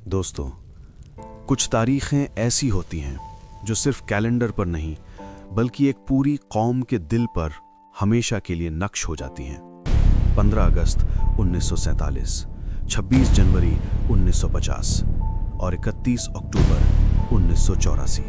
दोस्तों, कुछ तारीखें ऐसी होती हैं जो सिर्फ कैलेंडर पर नहीं बल्कि एक पूरी कौम के दिल पर हमेशा के लिए नक्श हो जाती हैं। 15 अगस्त 1947, 26 जनवरी 1950 और 31 अक्टूबर 1984।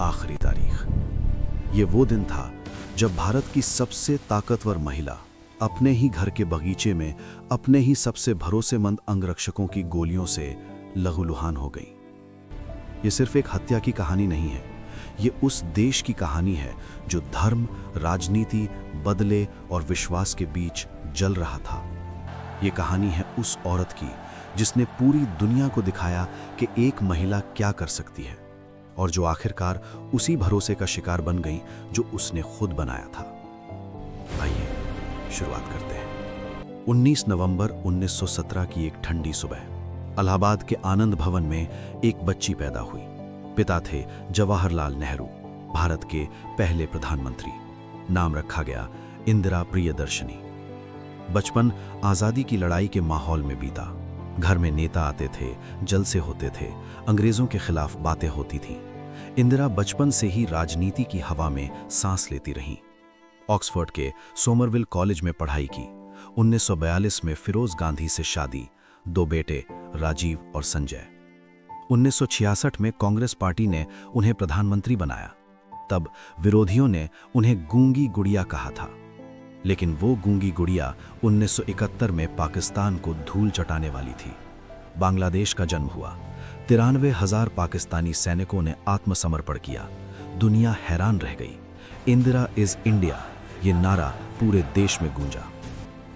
आखिरी तारीख। ये वो दिन था जब भारत की सबसे ताकतवर महिला अपने ही घर के बगीचे में अपने ही सबसे भरोसेमंद अंगरक्षकों की गोलियों से लहूलुहान हो गई। ये सिर्फ एक हत्या की कहानी नहीं है, ये उस देश की कहानी है जो धर्म, राजनीति, बदले और विश्वास के बीच जल रहा था। ये कहानी है उस औरत की जिसने पूरी दुनिया को दिखाया कि एक महिला क्या कर सकती है और जो आखिरकार उसी भरोसे का शिकार बन गई जो उसने खुद बनाया था। आइए शुरुआत करते हैं। 19 नवंबर 1917 की एक ठंडी सुबह इलाहाबाद के आनंद भवन में एक बच्ची पैदा हुई। पिता थे जवाहरलाल नेहरू, भारत के पहले प्रधानमंत्री। नाम रखा गया इंदिरा प्रियदर्शनी। बचपन आज़ादी की लड़ाई के माहौल में बीता। घर में नेता आते थे, जलसे होते थे, अंग्रेजों के खिलाफ बातें होती थीं। इंदिरा बचपन से ही राजनीति की हवा में सांस लेती रहीं। ऑक्सफोर्ड के सोमरविल कॉलेज में पढ़ाई की। 1942 में फिरोज गांधी से शादी, 2 बेटे राजीव और संजय। 1966 में कांग्रेस पार्टी ने उन्हें प्रधानमंत्री बनाया। तब विरोधियों ने उन्हें गूंगी गुड़िया कहा था, लेकिन वो गूंगी गुड़िया 1971 में पाकिस्तान को धूल चटाने वाली थी। बांग्लादेश का जन्म हुआ। 93,000 पाकिस्तानी सैनिकों ने आत्मसमर्पण किया। दुनिया हैरान रह गई। इंदिरा इज इंडिया, ये नारा पूरे देश में गूंजा।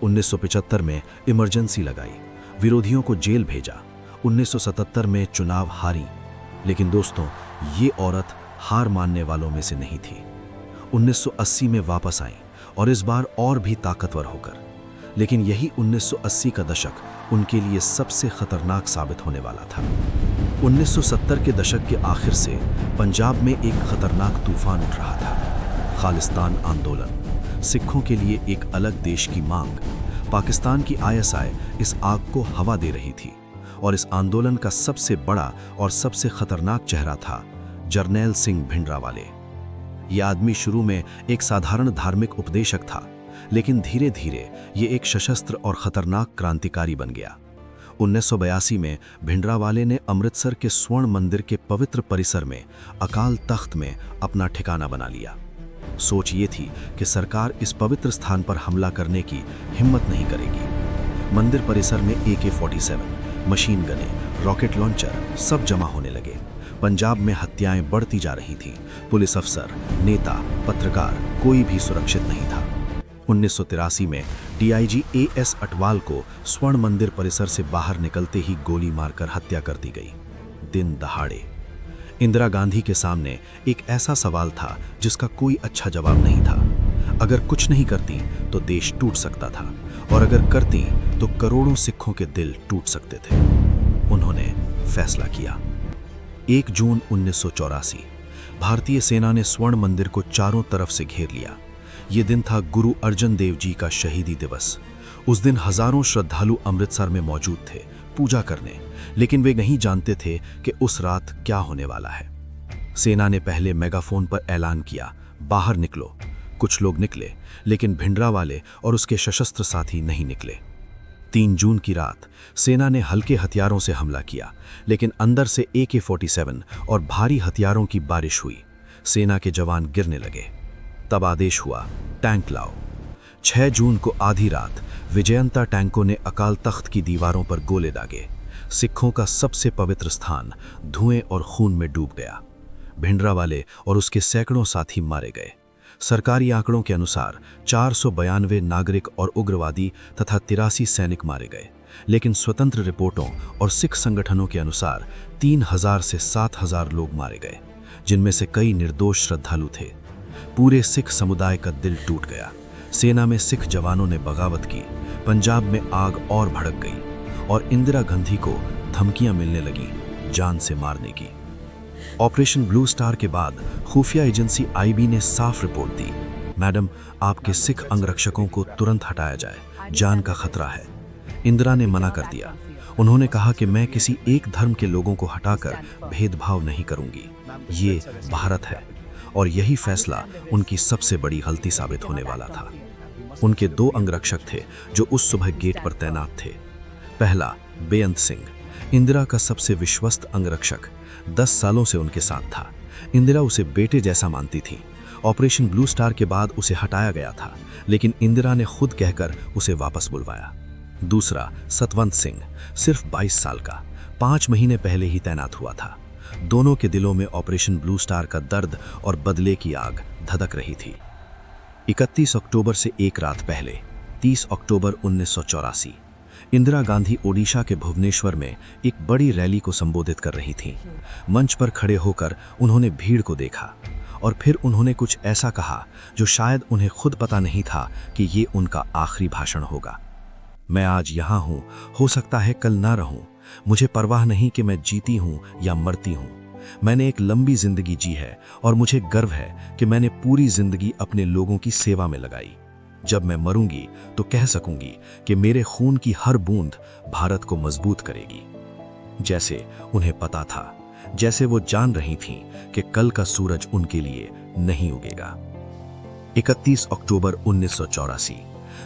1975 में इमरजेंसी लगाई, विरोधियों को जेल भेजा। 1977 में चुनाव हारी, लेकिन दोस्तों ये औरत हार मानने वालों में से नहीं थी। 1980 में वापस आई और इस बार और भी ताकतवर होकर। लेकिन यही 1980 का दशक उनके लिए सबसे खतरनाक साबित होने वाला था। 1970 के दशक के आखिर से पंजाब में एक खतरनाक तूफान उठ रहा था। खालिस्तान आंदोलन, सिखों के लिए एक अलग देश की मांग। पाकिस्तान की आईएसआई इस आग को हवा दे रही थी और इस आंदोलन का सबसे बड़ा और सबसे खतरनाक चेहरा था जरनैल सिंह भिंडरावाले। ये आदमी शुरू में एक साधारण धार्मिक उपदेशक था, लेकिन धीरे धीरे ये एक सशस्त्र और खतरनाक क्रांतिकारी बन गया। 1982 में भिंडरावाले ने अमृतसर के स्वर्ण मंदिर के पवित्र परिसर में अकाल तख्त में अपना ठिकाना बना लिया। सोच ये थी कि सरकार इस पवित्र स्थान पर हमला करने की हिम्मत नहीं करेगी। मंदिर परिसर में AK-47, मशीन गने, रॉकेट लॉन्चर सब जमा होने लगे। पंजाब में हत्याएं बढ़ती जा रही थीं। पुलिस अफसर, नेता, पत्रकार कोई भी सुरक्षित नहीं था। 1983 में DIG AS अटवाल को स्वर्ण मंदिर परिसर से बाहर निकलते ही गोली मारकर हत्या कर दी गई, दिन दहाड़े। इंदिरा गांधी के सामने एक ऐसा सवाल था जिसका कोई अच्छा जवाब नहीं था। अगर कुछ नहीं करती तो देश टूट सकता था, और अगर करती तो करोड़ों सिखों के दिल टूट सकते थे। उन्होंने फैसला किया। 1 जून 1984 भारतीय सेना ने स्वर्ण मंदिर को चारों तरफ से घेर लिया। ये दिन था गुरु अर्जन देव जी का शहीदी दिवस। उस दिन हजारों श्रद्धालु अमृतसर में मौजूद थे पूजा करने, लेकिन वे नहीं जानते थे कि उस रात क्या होने वाला है। सेना ने पहले मेगाफोन पर ऐलान किया, बाहर निकलो। कुछ लोग निकले, लेकिन भिंडरावाले और उसके सशस्त्र साथी नहीं निकले। 3 जून की रात सेना ने हल्के हथियारों से हमला किया, लेकिन अंदर से AK-47 और भारी हथियारों की बारिश हुई। सेना के जवान गिरने लगे। तब आदेश हुआ, टैंक लाओ। 6 जून को आधी रात विजयंता टैंकों ने अकाल तख्त की दीवारों पर गोले दागे। सिखों का सबसे पवित्र स्थान धुएं और खून में डूब गया। भिंडरावाले और उसके सैकड़ों साथी मारे गए। सरकारी आंकड़ों के अनुसार 492 नागरिक और उग्रवादी तथा 83 सैनिक मारे गए, लेकिन स्वतंत्र रिपोर्टों और सिख संगठनों के अनुसार 3000 से 7000 लोग मारे गए, जिनमें से कई निर्दोष श्रद्धालु थे। पूरे सिख समुदाय का दिल टूट गया। सेना में सिख जवानों ने बगावत की। पंजाब में आग और भड़क गई और इंदिरा गांधी को धमकियां मिलने लगी जान से मारने की। ऑपरेशन ब्लू स्टार के बाद खुफिया एजेंसी IB ने साफ रिपोर्ट दी, मैडम आपके सिख अंगरक्षकों को तुरंत हटाया जाए, जान का खतरा है। इंदिरा ने मना कर दिया। उन्होंने कहा कि मैं किसी एक धर्म के लोगों को हटाकर भेदभाव नहीं करूंगी। ये भारत है। और यही फैसला उनकी सबसे बड़ी गलती साबित होने वाला था। उनके 2 अंगरक्षक थे जो उस सुबह गेट पर तैनात थे। पहला बेअंत सिंह, इंदिरा का सबसे विश्वस्त अंगरक्षक, 10 सालों से उनके साथ था। इंदिरा उसे बेटे जैसा मानती थी। ऑपरेशन ब्लू स्टार के बाद उसे हटाया गया था, लेकिन इंदिरा ने खुद कहकर उसे वापस बुलवाया। दूसरा सतवंत सिंह, सिर्फ 22 साल का, 5 महीने पहले ही तैनात हुआ था। दोनों के दिलों में ऑपरेशन ब्लू स्टार का दर्द और बदले की आग धधक रही थी। 31 अक्टूबर से एक रात पहले 30 अक्टूबर 1984 इंदिरा गांधी ओडिशा के भुवनेश्वर में एक बड़ी रैली को संबोधित कर रही थीं। मंच पर खड़े होकर उन्होंने भीड़ को देखा और फिर उन्होंने कुछ ऐसा कहा जो शायद उन्हें खुद पता नहीं था कि ये उनका आखिरी भाषण होगा। मैं आज यहाँ हूँ, हो सकता है कल ना रहूँ। मुझे परवाह नहीं कि मैं जीती हूँ या मरती हूँ। मैंने एक लंबी जिंदगी जी है और मुझे गर्व है कि मैंने पूरी जिंदगी अपने लोगों की सेवा में लगाई। जब मैं मरूंगी तो कह सकूंगी कि मेरे खून की हर बूंद भारत को मजबूत करेगी। जैसे उन्हें पता था, जैसे वो जान रही थीं कि कल का सूरज उनके लिए नहीं उगेगा। 31 अक्टूबर 1984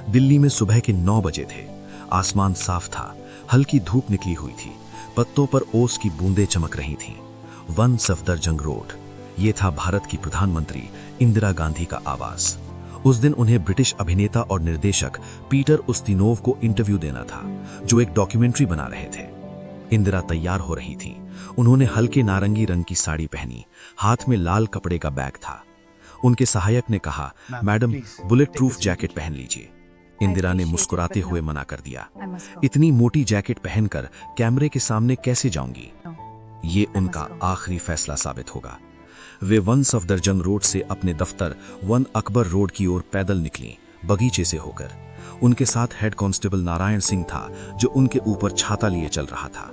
दिल्ली में सुबह के 9 बजे थे। आसमान साफ था, हल्की धूप निकली हुई थी, पत्तों पर ओस की बूंदें चमक रही थीं। 1 सफदरजंग रोड, ये था भारत की प्रधानमंत्री इंदिरा गांधी का आवास। उस दिन उन्हें ब्रिटिश अभिनेता और निर्देशक पीटर उस्तिनोव को इंटरव्यू देना था, जो एक डॉक्यूमेंट्री बना रहे थे। इंदिरा तैयार हो रही थी। उन्होंने हल्के नारंगी रंग की साड़ी पहनी, हाथ में लाल कपड़े का बैग था। उनके सहायक ने कहा, मैडम बुलेट प्रूफ जैकेट पहन लीजिए। इंदिरा ने मुस्कुराते हुए मना कर दिया। इतनी मोटी जैकेट पहनकर कैमरे के सामने कैसे जाऊंगी? ये उनका आखिरी फैसला साबित होगा। वे 1 सफदरजंग रोड से अपने दफ्तर 1 अकबर रोड की ओर पैदल निकली, बगीचे से होकर। उनके साथ हेड कांस्टेबल नारायण सिंह था, जो उनके ऊपर छाता लिए चल रहा था।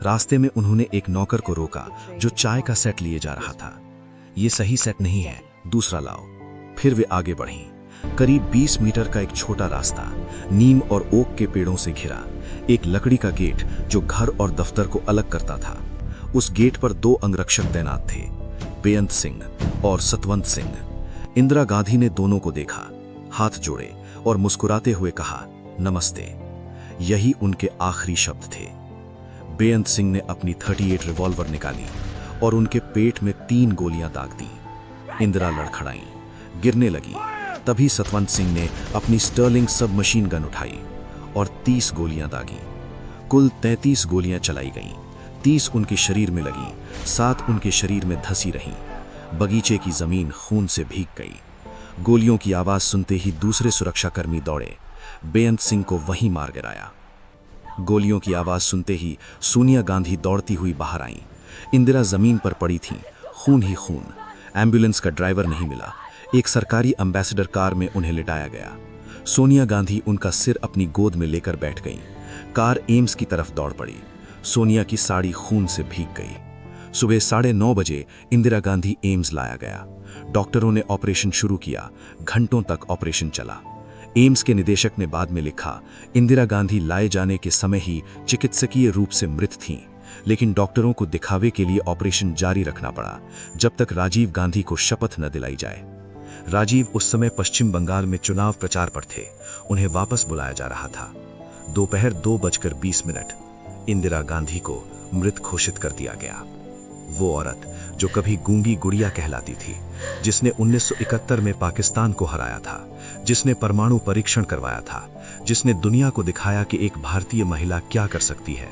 रास्ते में उन्होंने एक नौकर को रोका जो चाय का सेट लिए जा रहा था। ये सही सेट नहीं है, दूसरा लाओ। फिर वे आगे बढ़ीं। करीब 20 मीटर का एक छोटा रास्ता, नीम और ओक के पेड़ों से घिरा, एक लकड़ी का गेट जो घर और दफ्तर को अलग करता था। उस गेट पर 2 अंगरक्षक तैनात थे, बेअंत सिंह और सतवंत सिंह। इंदिरा गांधी ने दोनों को देखा, हाथ जोड़े और मुस्कुराते हुए कहा, नमस्ते। यही उनके आखिरी शब्द थे। बेअंत सिंह ने अपनी 38 रिवॉल्वर निकाली और उनके पेट में 3 गोलियां दाग दी। इंदिरा लड़खड़ाई, गिरने लगी। तभी सतवंत सिंह ने अपनी स्टर्लिंग सब मशीन गन उठाई और 30 गोलियां दागी। कुल 33 गोलियां चलाई गईं। 30 उनके शरीर में लगी, 7 उनके शरीर में धंसी रहीं। बगीचे की जमीन खून से भीग गई। गोलियों की आवाज सुनते ही दूसरे सुरक्षाकर्मी दौड़े, बेअंत सिंह को वहीं मार गिराया। गोलियों की आवाज सुनते ही सोनिया गांधी दौड़ती हुई बाहर आईं। इंदिरा जमीन पर पड़ी थीं, खून ही खून। एम्बुलेंस का ड्राइवर नहीं मिला। एक सरकारी एम्बेसडर कार में उन्हें लिटाया गया। सोनिया गांधी उनका सिर अपनी गोद में लेकर बैठ गईं। कार एम्स की तरफ दौड़ पड़ी। सोनिया की साड़ी खून से भीग गई। सुबह 9:30 बजे इंदिरा गांधी एम्स लाया गया। डॉक्टरों ने ऑपरेशन शुरू किया। घंटों तक ऑपरेशन चला। एम्स के निदेशक ने बाद में लिखा, इंदिरा गांधी लाए जाने के समय ही चिकित्सकीय रूप से मृत थीं, लेकिन डॉक्टरों को दिखावे के लिए ऑपरेशन जारी रखना पड़ा जब तक राजीव गांधी को शपथ न दिलाई जाए। राजीव उस समय पश्चिम बंगाल में चुनाव प्रचार पर थे। उन्हें वापस बुलाया जा रहा था। दोपहर 2:20 इंदिरा गांधी को मृत घोषित कर दिया गया। वो औरत जो कभी गूंगी गुड़िया कहलाती थी, जिसने 1971 में पाकिस्तान को हराया था, जिसने परमाणु परीक्षण करवाया था, जिसने दुनिया को दिखाया कि एक भारतीय महिला क्या कर सकती है,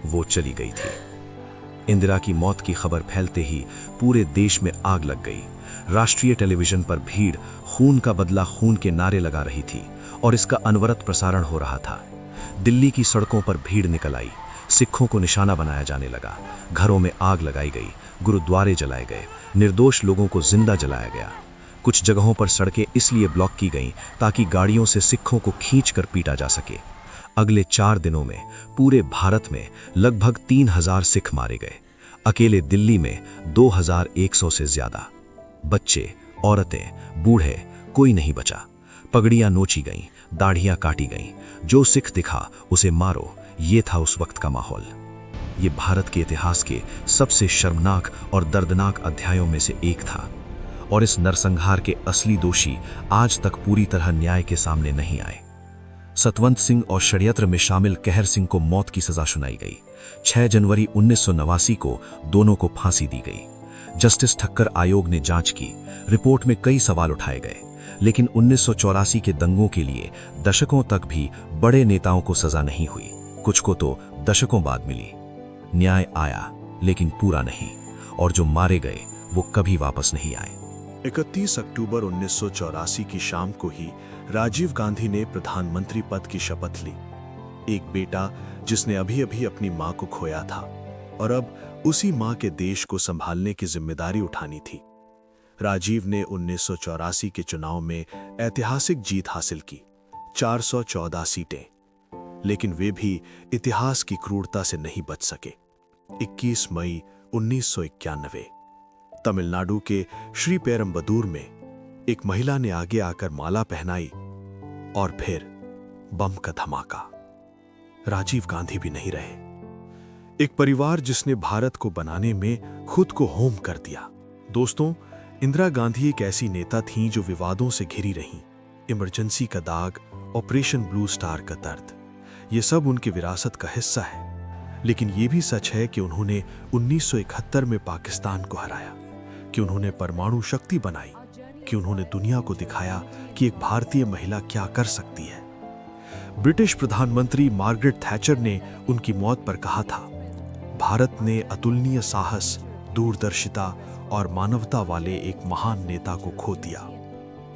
वो चली गई थी। इंदिरा की मौत की खबर फैलते ही पूरे देश में आग लग गई। राष्ट्रीय टेलीविजन पर भीड़ खून का बदला खून के नारे लगा रही थी और इसका अनवरत प्रसारण हो रहा था। दिल्ली की सड़कों पर भीड़ निकल आई। सिखों को निशाना बनाया जाने लगा। घरों में आग लगाई गई, गुरुद्वारे जलाए गए, निर्दोष लोगों को जिंदा जलाया गया। कुछ जगहों पर सड़कें इसलिए ब्लॉक की गईं ताकि गाड़ियों से सिखों को खींचकर पीटा जा सके। अगले 4 दिनों में पूरे भारत में लगभग 3000 सिख मारे गए। अकेले दिल्ली में 2100 से ज्यादा। बच्चे, औरतें, बूढ़े, कोई नहीं बचा। पगड़ियां नोची गईं, दाढ़ियां काटी गईं। जो सिख दिखा उसे मारो, ये था उस वक्त का माहौल। ये भारत के इतिहास के सबसे शर्मनाक और दर्दनाक अध्यायों में से एक था, और इस नरसंहार के असली दोषी आज तक पूरी तरह न्याय के सामने नहीं आए। सतवंत सिंह और षड्यंत्र में शामिल कहर सिंह को मौत की सजा सुनाई गई। 6 जनवरी 1989 को दोनों को फांसी दी गई। जस्टिस ठक्कर आयोग ने जांच की। रिपोर्ट में कई सवाल उठाए गए, लेकिन 1984 के दंगों के लिए दशकों तक भी बड़े नेताओं को सजा नहीं हुई। कुछ को तो दशकों बाद मिली। न्याय आया, लेकिन पूरा नहीं, और जो मारे गए वो कभी वापस नहीं आए। 31 अक्टूबर 1984 की शाम को ही राजीव गांधी ने प्रधानमंत्री पद की शपथ ली। एक बेटा जिसने अभी अभी अपनी मां को खोया था और अब उसी मां के देश को संभालने की जिम्मेदारी उठानी थी। राजीव ने 1984 के चुनाव में ऐतिहासिक जीत हासिल की, 414 सीटें, लेकिन वे भी इतिहास की क्रूरता से नहीं बच सके। 21 मई 1991 तमिलनाडु के श्री पेरम्बदूर में एक महिला ने आगे आकर माला पहनाई और फिर बम का धमाका। राजीव गांधी भी नहीं रहे। एक परिवार जिसने भारत को बनाने में खुद को होम कर दिया। दोस्तों, इंदिरा गांधी एक ऐसी नेता थीं जो विवादों से घिरी रहीं। इमरजेंसी का दाग, ऑपरेशन ब्लू स्टार का दर्द, ये सब उनकी विरासत का हिस्सा है। लेकिन ये भी सच है कि उन्होंने 1971 में पाकिस्तान को हराया, कि उन्होंने परमाणु शक्ति बनाई, कि उन्होंने दुनिया को दिखाया कि एक भारतीय महिला क्या कर सकती है। ब्रिटिश प्रधानमंत्री मार्गरेट थैचर ने उनकी मौत पर कहा था, भारत ने अतुलनीय साहस, दूरदर्शिता और मानवता वाले एक महान नेता को खो दिया।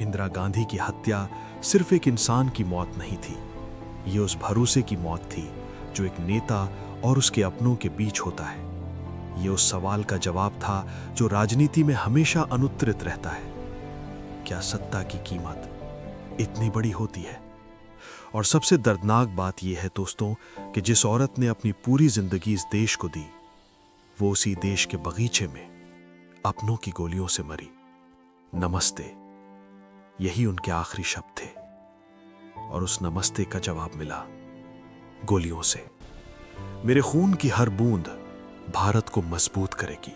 इंदिरा गांधी की हत्या सिर्फ एक इंसान की मौत नहीं थी, ये उस भरोसे की मौत थी जो एक नेता और उसके अपनों के बीच होता है। ये उस सवाल का जवाब था जो राजनीति में हमेशा अनुत्तरित रहता है, क्या सत्ता की कीमत इतनी बड़ी होती है? और सबसे दर्दनाक बात यह है दोस्तों कि जिस औरत ने अपनी पूरी जिंदगी इस देश को दी, वो उसी देश के बगीचे में अपनों की गोलियों से मरी। नमस्ते, यही उनके आखिरी शब्द थे, और उस नमस्ते का जवाब मिला गोलियों से। मेरे खून की हर बूंद भारत को मजबूत करेगी।